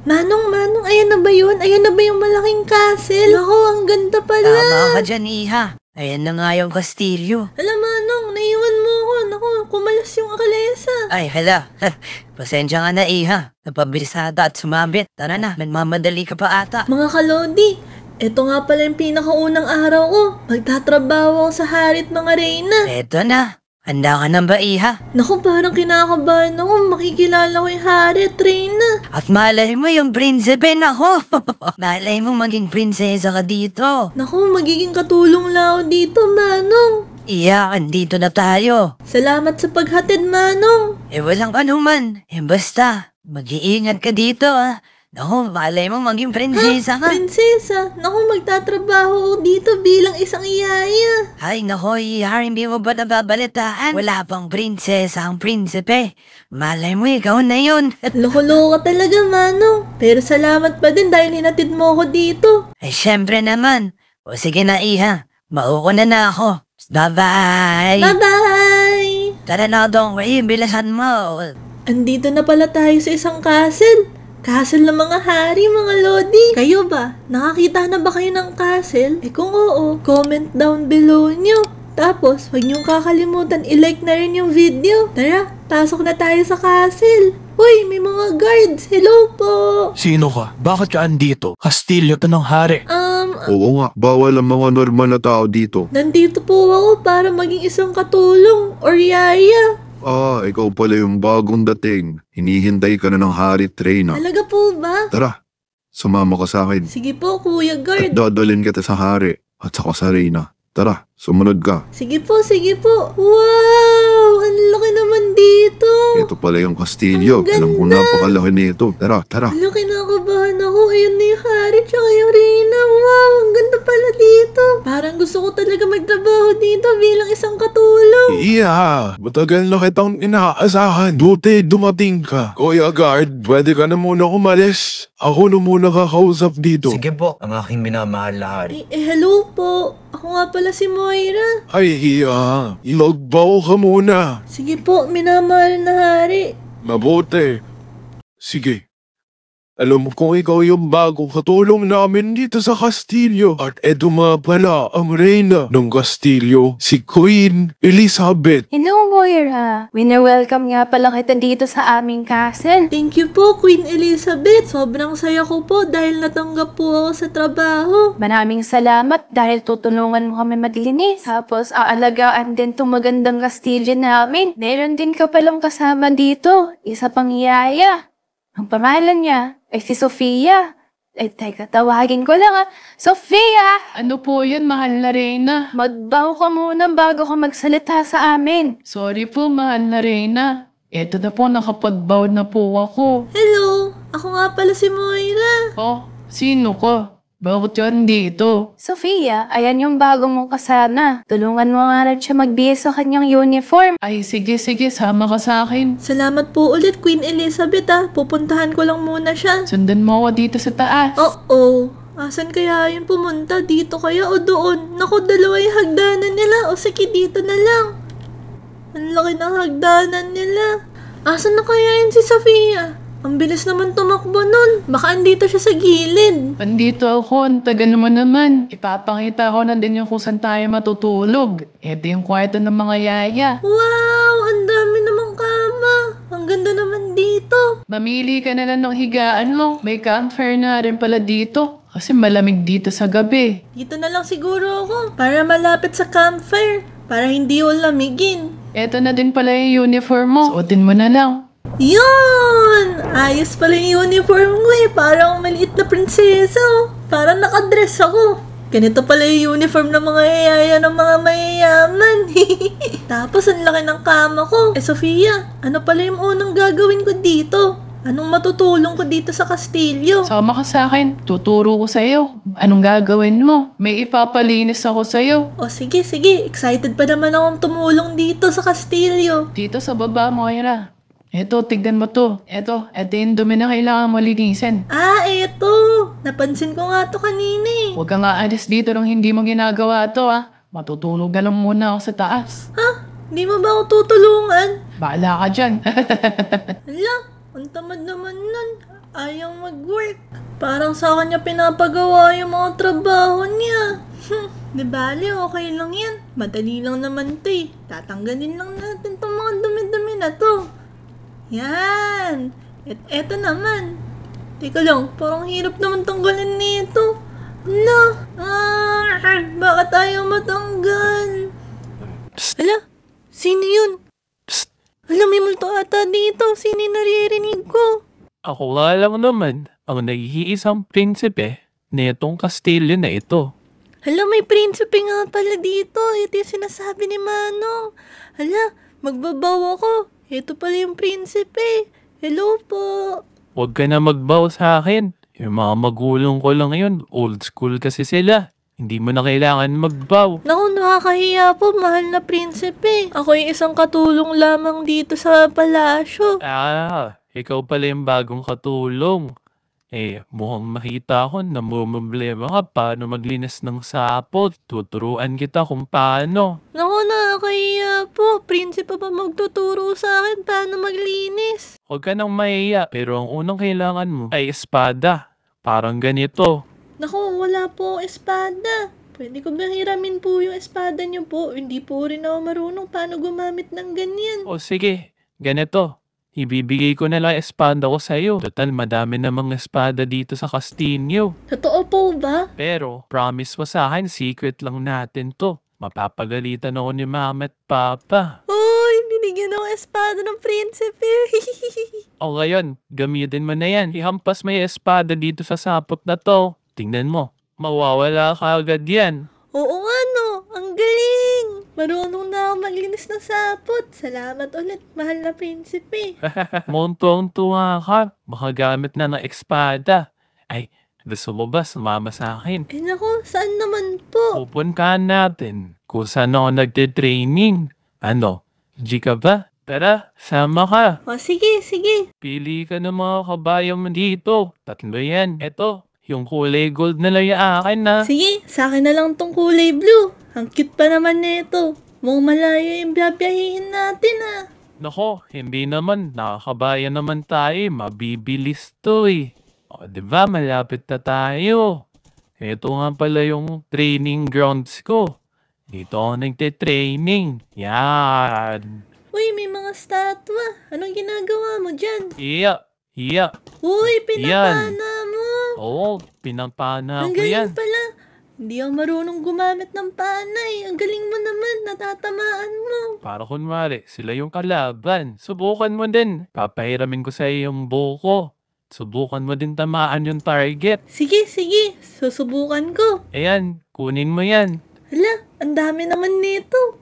Manong, ayan na ba yun? Ayan na ba yung malaking castle? Ako, ang ganda pala. Tama ka dyan, Iha. Ayan na nga yung kastilyo. Hala, Manong, naiwan mo ako. Naku, kumalas yung akalesa. Ay, hala. Pasensya nga na, Iha. Napabilisada at sumabit. Tara na, nagmamadali ka pa ata. Mga kalodi, eto nga pala yung pinakaunang araw ko. Magtatrabaho ako sa harit mga reyna. Eto na. Handa ka na ba, Iha? Naku, parang kinakabahan ako. Makikilala ko yung harit, reyna. At malay mo yung prinsipe na ako. Malay mo maging prinsesa ka dito. Naku, magiging katulong lang ako dito, Manong. Iya, andito na tayo. Salamat sa paghatid, Manong. Walang anuman. Basta, mag-iingat ka dito, ah. Naku, malay mo maging prinsesa ka. Prinsesa? Naku, magtatrabaho ako dito bilang isang yaya. Ay, naku, Iha, hindi mo ba nababalitaan? Wala pang prinsesa ang prinsipe. Malay mo, ikaw na yun. Loko-loko talaga, Manong. Pero salamat pa din dahil hinatid mo ako dito. Ay, syempre naman. O sige na, Iha. Mauna na ako. Bye-bye! Bye-bye! Tara na, Dong Ray. Bilasan mo. Andito na pala tayo sa isang castle. Castle ng mga hari, mga lodi. Kayo ba? Nakakita na ba kayo ng castle? Kung oo, comment down below nyo. Tapos, huwag niyong kakalimutan i-like na rin yung video. Tara, pasok na tayo sa castle. Uy, may mga guards. Hello po. Sino ka? Bakit ka andito? Kastilyo to ng hari. Oo nga, bawal ang mga normal na tao dito. Nandito po ako para maging isang katulong or yaya. Ikaw pala yung bagong dating. Hinihintay ka na ng hari Treyna. Talaga po ba? Tara, sumama ka sa akin. Sige po, Kuya At Guard. dadalhin kita sa hari at saka sa Reyna. Tara, sumunod ka. Sige po, sige po. Wow! Ang laki naman dito. Ito pala yung kastilyo. Ang Alam ko ganda. napakalaki nito. Tara, tara. Hala, kinakabahan ako. Ayun na yung hari tsaka yung Reyna. Wow, ang ganda pala dito. Parang gusto ko talaga magtrabaho dito bilang isang katulong. Iya, matagal na kitang inaasahan. Buti dumating ka. Kuya Guard, pwede ka na muna umalis. Ako na muna kakausap dito. Sige po, ang aking minamahal na hari. Hello po. Ako nga pala si Moira. Ay, iya. Ilagbaw ka muna. Sige po, minamahal na hari. Mabuti. Sige. Alam kong ikaw yung bagong katulong namin dito sa Kastilyo. At eto nga pala ang reyna ng Kastilyo, si Queen Elizabeth. Hello, Moira. Wina-welcome nga pala kita dito sa aming castle. Thank you po, Queen Elizabeth. Sobrang saya ko po dahil natanggap po ako sa trabaho. Maraming salamat dahil tutulungan mo kami maglinis. Tapos aalagaan din itong magandang kastilyo namin. Meron din ka palang kasama dito. Isa pang yaya. Ang pangalan niya ay si Sofia. Ay, teka, tawagin ko lang Sofia! Ano po yun, mahal na Reyna? Magbaw ka muna bago ka magsalita sa amin. Sorry po, mahal na Reyna. Eto na po, nakapagbaw na po ako. Hello, ako nga pala si Moira. Oh, sino ka? Bakit yan dito? Sofia, ayan yung bago mong kasama. Tulungan mo nga rin siya magbihis sa kanyang uniform. Ay, sige, sama ka sa akin. Salamat po ulit, Queen Elizabeth Pupuntahan ko lang muna siya. Sundan mo ako dito sa taas. Oo. Asan kaya yun pumunta? Dito kaya o doon? Naku, dalawa yung hagdanan nila. O sige, dito na lang. Ang laki ng hagdanan nila. Asan na kaya yun si Sofia? Ang bilis naman tumakbo nun. Baka andito siya sa gilid. Andito ako, ang tagal naman. Ipapakita ko na din yung kung saan tayo matutulog. Ito yung kwarto ng mga yaya. Wow! Ang dami namang kama. Ang ganda naman dito. Mamili ka na lang ng higaan mo. May campfire na rin pala dito. Kasi malamig dito sa gabi. Dito na lang siguro ako. Para malapit sa campfire. Para hindi ko lamigin. Ito na din pala yung uniform mo. Suotin mo na lang. Yun! Ayos pala yung uniform ko Parang maliit na prinsesa. Parang nakadress ako. Ganito pala yung uniform ng mga yaya ng mga mayayaman. Tapos ang laki ng kama ko. Sofia, ano pala yung unang gagawin ko dito? Anong matutulong ko dito sa kastilyo? Sama ka sa akin. Tuturo ko sa'yo. Anong gagawin mo? May ipapalinis ako sa'yo. O sige. Excited pa naman akong tumulong dito sa kastilyo. Dito sa baba, Moira. Eto, tignan mo to. Eto yung dumi na kailangan mo linisin. Eto. Napansin ko nga to kanina Huwag ka nga alis dito nang hindi mo ginagawa to, Matutulog ka lang muna ako sa taas. Di mo ba ako tutulungan? Bahala ka dyan. Hala, ang tamad naman nun. ayaw mag-work. Parang sa kanya pinapagawa yung mga trabaho niya. Di bali, okay lang yan. Madali lang naman to eh. Tatanggalin lang natin tong mga dumi-dumi na to. Yan. Eto naman. Teka lang, parang hirap naman tanggalin nito. Bakit ayaw matanggal? Hala, sino yun? Hala, may multo ata dito. Sino yung naririnig ko? Ako nga lang naman ang nag-iisang prinsipe na itong kastilyo na ito. Hala, may prinsipe nga pala dito. Ito yung sinasabi ni Manong. Hala, magbabaw ako. Ito pala yung prinsipe. Hello po. Huwag ka na magbaw sa akin. Yung mga magulong ko lang ngayon, old school kasi sila. Hindi mo na kailangan magbaw. Naku, nakakahiya po, mahal na prinsipe. Ako yung isang katulong lamang dito sa palasyo. Ikaw pala yung bagong katulong. Mukhang makita ko na problema ka paano maglinis ng sapot. Tuturuan kita kung paano. Naku, nakakahiya po. Prinsipe pa magtuturo sa akin paano maglinis. Huwag ka nang mahiya, pero ang unang kailangan mo ay espada. Parang ganito. Naku, wala po akong espada. Pwede ko ba hiramin po yung espada niyo po? Hindi po rin ako marunong paano gumamit ng ganyan. O sige, ganito. Ibibigay ko na lang espada ko sa'yo. Total, madami namang espada dito sa Castillo. Totoo po ba? Pero, promise mo sa akin, secret lang natin to. Mapapagalitan ako ni Mama at Papa. Uy, binigyan ako espada ng prinsipe. O ngayon, gamitin mo na yan. Ihampas mo yung espada dito sa sapot na to. Tingnan mo, mawawala ka agad yan. Oo nga no, ang galing. Marunong na ako maglinis ng sapot. Salamat ulit, mahal na prinsipe. Muntong-tuwa ka. Makagamit na ng espada. Ay, gusto mo ba sumama sa akin? Naku, saan naman po? Pupuntahan natin kung saan ako nagte-training. Ano, G ka ba? Tara, sama ka. O sige, sige. Pili ka ng mga kabayo mo dito. 3 yan. Eto, yung kulay gold na lang yung akin na. Sige, sa akin na lang tong kulay blue. Ang cute pa naman nito. Mukhang malayo yung biyabiyahin natin ah. Nako, hindi naman. Nakakabayan naman tayo. Mabibilis to eh. O, diba? Malapit na tayo. Ito nga pala yung training grounds ko. Dito ako nagte-training. Yan. Uy, may mga statwa. Anong ginagawa mo dyan? Iya. Uy, pinapana mo. Oo, pinapana Ang ko yan. galing pala. Hindi ako marunong gumamit ng panay. Ang galing mo naman, natatamaan mo. Para kunwari, sila yung kalaban. Subukan mo din. Papahiramin ko sa yung buko. Subukan mo din tamaan yung target. Sige, sige. Susubukan ko. Ayan, kunin mo yan. Hala, ang dami naman nito.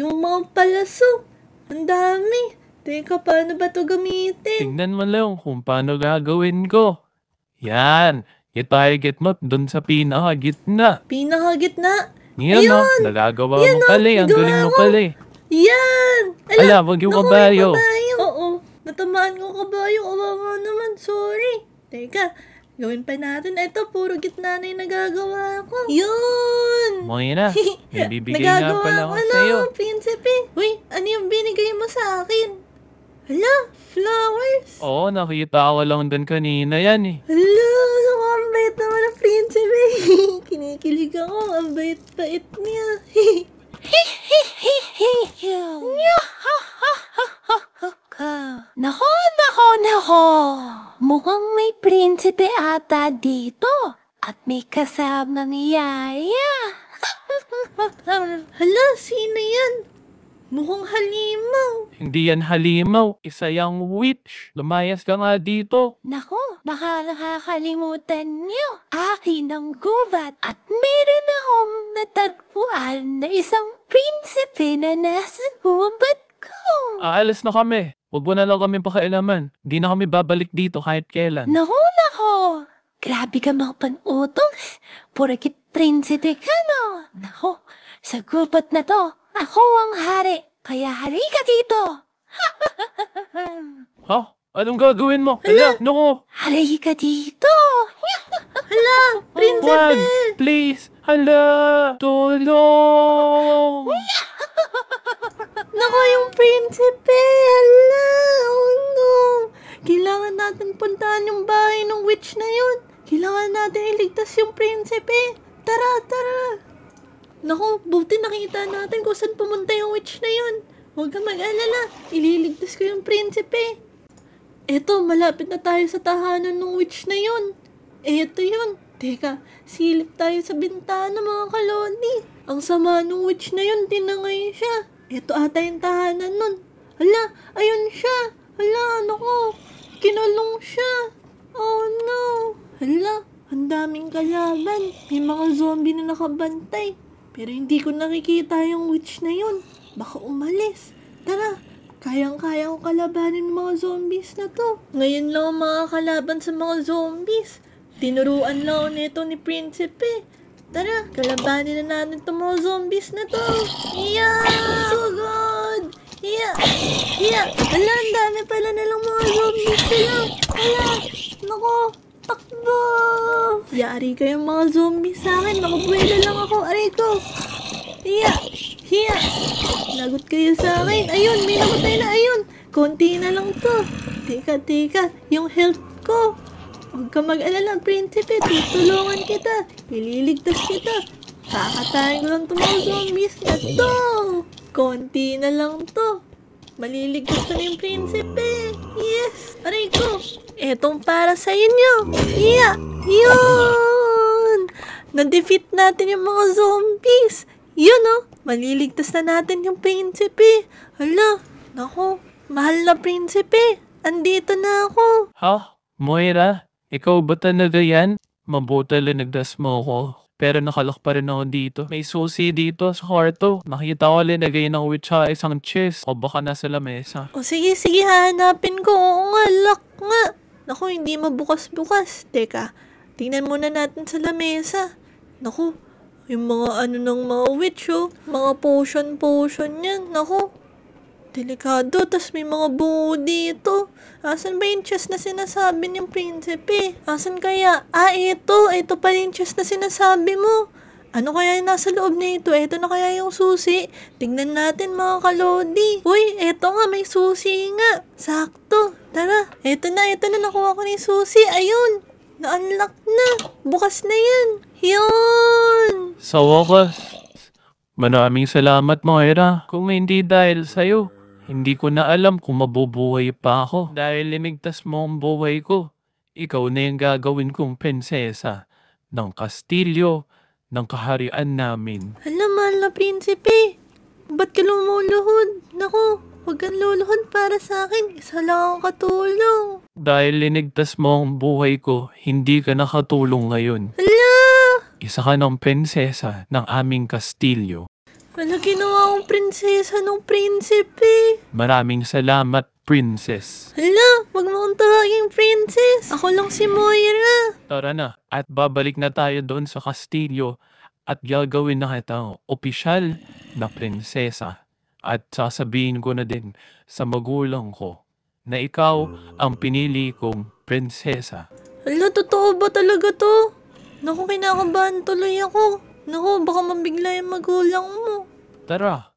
Yung mga palaso. Ang dami. Teka, paano ba to gamitin? Tingnan mo lang kung paano gagawin ko. Yan, i-target mo dun sa pinakagitna. Pinakagitna. Yan o, nagagawa mo pala eh. Ang galing mo pala eh. Yan! Ala, wag yung naku, kabayo. Oo, natamaan ko kabayo. Kawawa naman, sorry. Teka, gawin pa natin. Ito, puro gitna na yung nagagawa ko. Yun! Moy na, may bibigay nga pala ako sa'yo. Prinsipe. Uy, ano yung binigay mo sa akin? Hala, flowers. Oo, nakita ko lang dun kanina yan eh. Hala, ang bait naman ng prinsipe. Kinikilig ako, ang bait-bait niya. Nako. Mukhang may prinsipe ata dito. At may kasama ni Yaya. Hala, sino yan? Mukhang halimaw. Hindi yan halimaw, isa yung witch. Lumayas ka nga dito. Nako, baka nakakalimutan niyo. Akin ang gubat at meron akong natagpuan na isang prinsipe na nasa gubat ko. Aalis na kami. Huwag mo na lang kami pakialaman. Hindi na kami babalik dito kahit kailan. Nako. Grabe ka mga panutong. Porkit prinsipe ka no. Nako, sa gubat na to, ako ang hari. Kaya halika dito. Ha? Anong gagawin mo? Hala, naku. Halika dito. Hala, prinsipe. Wag, please. Hala, tulong. Nako yung prinsipe. Hala, oh no. Kailangan natin puntahan yung bahay ng witch na yun. Kailangan natin iligtas yung prinsipe. Tara, tara. Naku, buti nakita natin kung saan pumunta yung witch na yun. Huwag ka mag-alala. Ililigtas ko yung prinsipe. Eto, malapit na tayo sa tahanan ng witch na yun. Eto yun. Teka, silip tayo sa bintana mga kalodi. Ang sama ng witch na yun, tinangay siya. Eto ata yung tahanan nun. Hala, ayun siya. Hala, naku. Kinulong siya. Oh no. Hala, ang daming kalaban. May mga zombie na nakabantay. Pero hindi ko nakikita yung witch na yun. Baka umalis. Tara, kayang-kaya ko kalabanin ng mga zombies na to. Ngayon lang ang mga kalaban sa mga zombies. Tinuruan lang nito ni Prinsipe. Tara, kalabanin na natin itong mga zombies na to. Yeah! So good! Yeah! Yeah! Ala, ang dami pala nilang mga zombies sila. Ala, naku, takbo! Yari kayong mga zombies sa akin. Nakabuela lang ako. Aray ko. Yeah! Yeah! Lagot kayo sa akin. Ayun, may namatay na. Ayun, konti na lang to. Teka. Yung health ko. Huwag ka mag-alala, Prinsipe. Tutulungan kita. Ililigtas kita. Kakatayin ko lang itong mga zombies na to. Konti na lang to. Maliligtas na yung Prinsipe. Yes! Aray ko. Etong para sa inyo. Yeah! Yun! Na-defeat natin yung mga zombies. Yun oh. Maliligtas na natin yung Prinsipe. Hala. Naku. Mahal na Prinsipe. Andito na ako. Ha? Moira? Ikaw ba talaga yan? Mabuti linagdas mo ako. Pero nakalak pa rin ako dito. May susi dito sa kwarto. Nakita ko linagay ng witch sa isang chest. O baka nasa lamesa. O sige, hanapin ko. Oo nga, lock nga. Naku, hindi mabukas-bukas. Teka, tingnan muna natin sa lamesa. Naku, yung mga ng mga witch oh. Mga potion yan. Naku, delikado. Tas may mga bungo dito. Asan ba yung chest na sinasabi niyang Prinsipe? Asan kaya? Ito pa yung chest na sinasabi mo. Ano kaya yung nasa loob na ito? Ito na kaya yung susi? Tingnan natin mga kalodi. Uy, eto nga, may susi nga. Sakto. Tara, eto na, nakuha ko na yung susi. Ayun, na-unlock na. Bukas na yan. Yun! Sa wakas, maraming salamat Moira. Kung hindi dahil sa'yo, hindi ko na alam kung mabubuhay pa ako. Dahil linigtas mo ang buhay ko. Ikaw na yung gagawin kong prinsesa ng Kastilyo ng kaharian namin. Hala, mahal na Prinsipe. Ba't ka lumuluhod? Naku, huwag kang luluhod para sa akin. Isa lang ang katulong. Dahil linigtas mo ang buhay ko, hindi ka nakatulong ngayon. Hala! Isa ka ng prinsesa ng aming Kastilyo. Wala ginawa akong prinsesa ng Prinsipe. Maraming salamat, princess. Hala, wag mo akong tawaging princess. Ako lang si Moira. Tara na, at babalik na tayo doon sa Kastilyo at gagawin na kitang opisyal na prinsesa. At sasabihin ko na din sa magulang ko na ikaw ang pinili kong prinsesa. Hala, totoo ba talaga to? Naku, kinakabahan tuloy ako. Naku, baka mabigla yung magulang mo. Tara,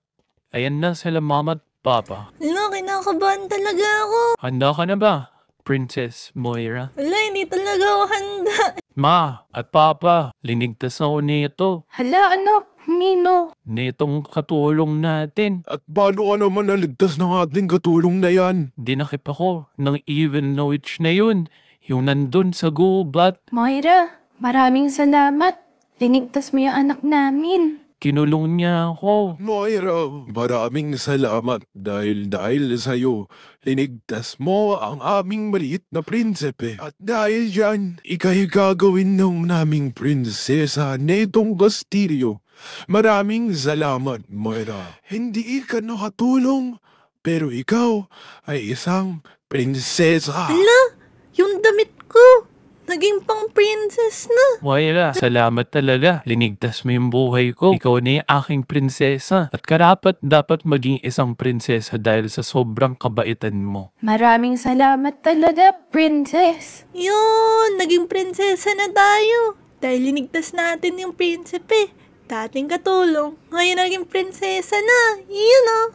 ayan na sila mama at papa. Hala, kinakabahan talaga ako. Handa ka na ba, Princess Moira? Hala, hindi talaga ako handa. Ma at papa, linigtas ako nito. Hala, anak, Nino. Nitong katulong natin. At paano ka naman naligtas ng ating katulong na yan? Dinakip ako ng evil na witch na yun. Yung nandun sa gubat. Moira, maraming salamat. Linigtas mo yung anak namin. Kinulong niya ako. Moira, maraming salamat dahil sa'yo, linigtas mo ang aming maliit na prinsipe. At dahil dyan, ika'y gagawin ng naming prinsesa netong Kastilyo. Maraming salamat, Moira. Hindi ka nakatulong, pero ikaw ay isang prinsesa. Hala, yung damit ko. Naging pang princess na. Moira, salamat talaga. Linigtas mo yung buhay ko. Ikaw na yung aking prinsesa. At karapat dapat maging isang prinsesa dahil sa sobrang kabaitan mo. Maraming salamat talaga, princess. Yun, naging prinsesa na tayo. Dahil linigtas natin yung prinsipe. Dating katulong, ngayon naging prinsesa na. Yun oh.